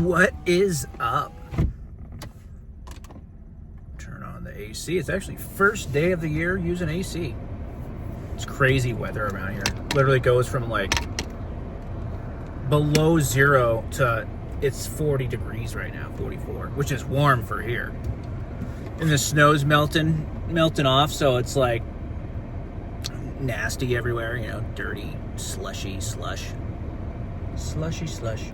What is up? Turn on the AC. It's actually first day of the year using AC. It's crazy weather around here. Literally goes from like below zero to it's 40 degrees right now, 44, which is warm for here. And the snow's melting off, so it's like nasty everywhere, you know, dirty, slushy slush. Slushy slush.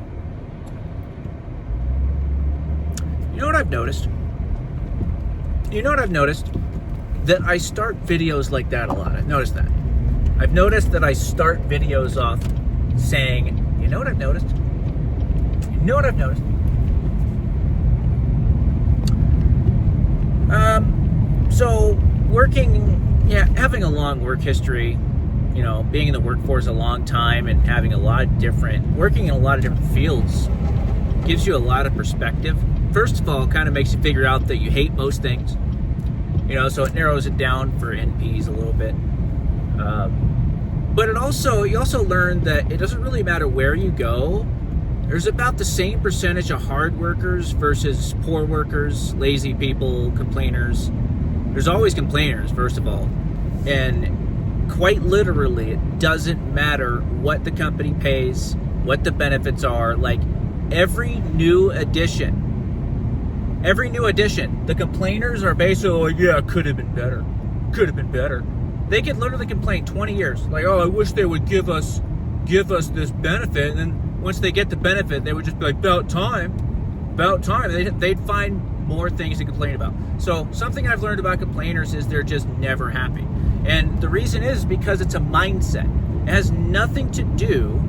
You know what I've noticed? That I start videos like that a lot. I've noticed that. I've noticed that I start videos off saying, you know what I've noticed? You know what I've noticed? So having a long work history, you know, being in the workforce a long time and having working in a lot of different fields gives you a lot of perspective. First of all, it kind of makes you figure out that you hate most things, you know, so it narrows it down for NPs a little bit. But you also learn that it doesn't really matter where you go. There's about the same percentage of hard workers versus poor workers, lazy people, complainers. There's always complainers, first of all. And quite literally, it doesn't matter what the company pays, what the benefits are. Like every new addition, the complainers are basically like, yeah, could have been better. They could literally complain 20 years. Like, oh, I wish they would give us this benefit. And then once they get the benefit, they would just be like, about time. They'd find more things to complain about. So something I've learned about complainers is they're just never happy. And the reason is because it's a mindset. It has nothing to do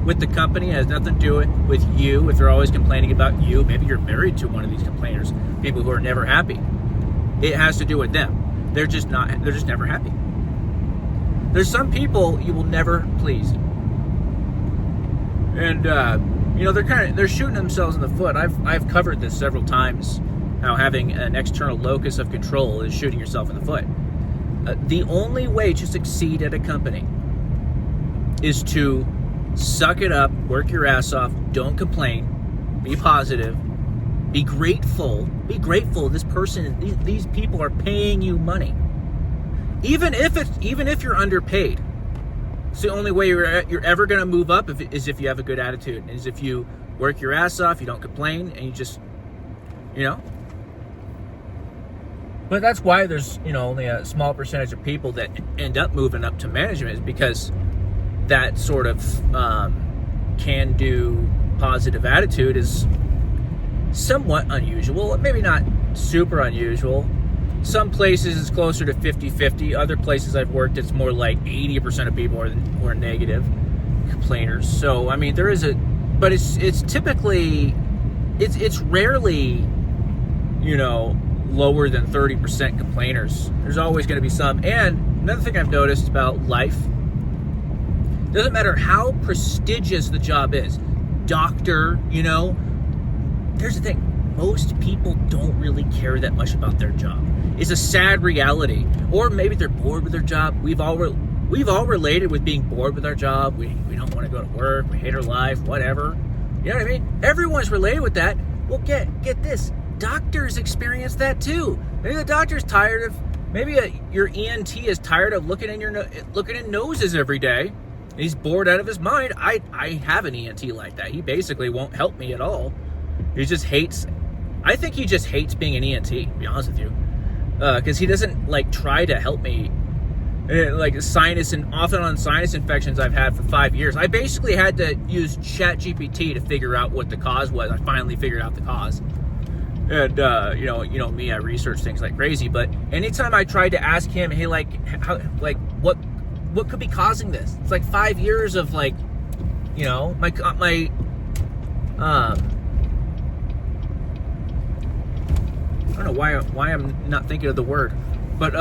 with the company. It has nothing to do with you. If they're always complaining about you, maybe you're married to one of these complainers, people who are never happy. It has to do with them. They're just never happy. There's some people you will never please. And you know, they're shooting themselves in the foot. I've covered this several times, how having an external locus of control is shooting yourself in the foot. The only way to succeed at a company is to suck it up, work your ass off, don't complain, be positive, be grateful. Be grateful these people are paying you money. Even if you're underpaid. It's the only way you're ever going to move up is if you have a good attitude, is if you work your ass off, you don't complain, and you just, you know. But that's why there's, you know, only a small percentage of people that end up moving up to management, is because that sort of can-do positive attitude is somewhat unusual. Maybe not super unusual. Some places it's closer to 50-50. Other places I've worked, it's more like 80% of people are negative complainers. So, I mean, but it's typically, it's rarely, you know, lower than 30% complainers. There's always going to be some. And another thing I've noticed about life, doesn't matter how prestigious the job is, doctor, you know, here's the thing. Most people don't really care that much about their job. It's a sad reality. Or maybe they're bored with their job. We've all related with being bored with our job. We don't want to go to work. We hate our life, whatever. You know what I mean? Everyone's related with that. Well, get this. Doctors experience that too. Maybe the doctor's tired of, your ENT is tired of looking in noses every day. He's bored out of his mind. I have an ENT like that. He basically won't help me at all. I think he just hates being an ENT, to be honest with you. Because he doesn't, like, try to help me. Like, off and on sinus infections I've had for 5 years. I basically had to use ChatGPT to figure out what the cause was. I finally figured out the cause. And, you know me, I research things like crazy. But anytime I tried to ask him, hey, what could be causing this? It's like 5 years of, like, you know, my I don't know why I'm not thinking of the word, but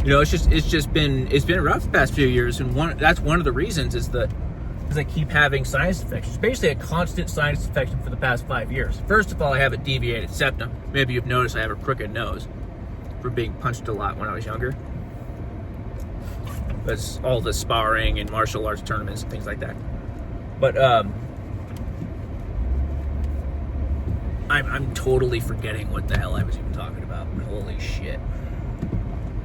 you know, it's been rough the past few years, and that's one of the reasons is I keep having sinus infections. Basically, a constant sinus infection for the past 5 years. First of all, I have a deviated septum. Maybe you've noticed I have a crooked nose. for being punched a lot when I was younger. That's all the sparring and martial arts tournaments and things like that. But I'm totally forgetting what the hell I was even talking about. Holy shit.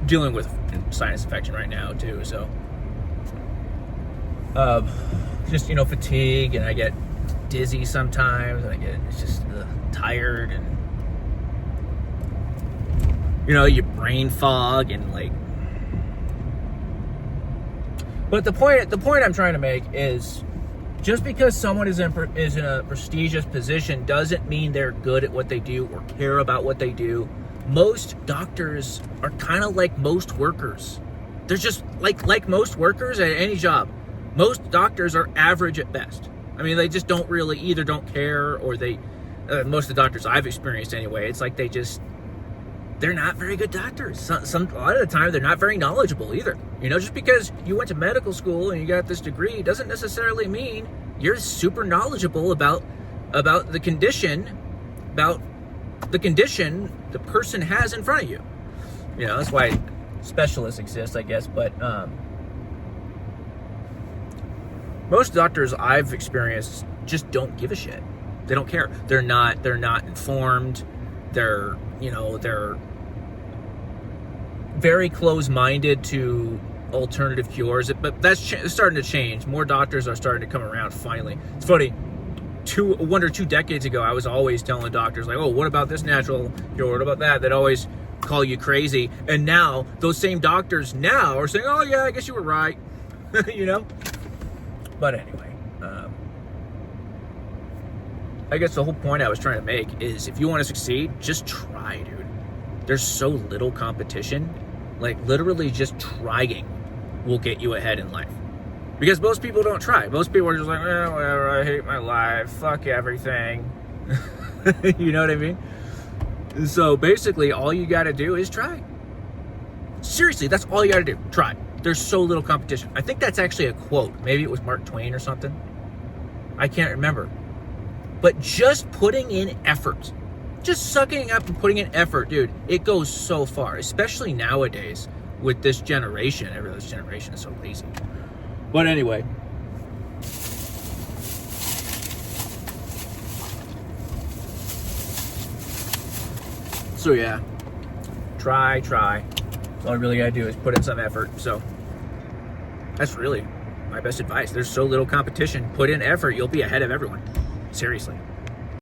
Dealing with sinus infection right now too, so just, you know, fatigue, and I get dizzy sometimes, and I get just tired, and you know, your brain fog, and like. But the point I'm trying to make is, just because someone is in a prestigious position doesn't mean they're good at what they do or care about what they do. Most doctors are kind of like most workers. They're just like most workers at any job. Most doctors are average at best. I mean, they just don't really either don't care, or they most of the doctors I've experienced anyway, it's like they're not very good doctors. A lot of the time, they're not very knowledgeable either. You know, just because you went to medical school and you got this degree doesn't necessarily mean you're super knowledgeable about the condition the person has in front of you. You know, that's why specialists exist, I guess. But most doctors I've experienced just don't give a shit. They don't care. They're not informed. They're very close-minded to alternative cures, but that's starting to change. More doctors are starting to come around finally. It's funny, 1 or 2 decades ago, I was always telling doctors, like, oh, what about this natural cure? What about that? They'd always call you crazy. And now, those same doctors now are saying, oh, yeah, I guess you were right. You know? But anyway, I guess the whole point I was trying to make is, if you want to succeed, just try, dude. There's so little competition. Like, literally just trying will get you ahead in life. Because most people don't try. Most people are just like, well, whatever, I hate my life, fuck everything. You know what I mean? So basically, all you gotta do is try. Seriously, that's all you gotta do. Try. There's so little competition. I think that's actually a quote. Maybe it was Mark Twain or something. I can't remember. But just putting in effort, just sucking up and putting in effort, dude, it goes so far, especially nowadays with this generation. This generation is so lazy. But anyway. So yeah, try. All you really gotta do is put in some effort. So that's really my best advice. There's so little competition. Put in effort, you'll be ahead of everyone. Seriously.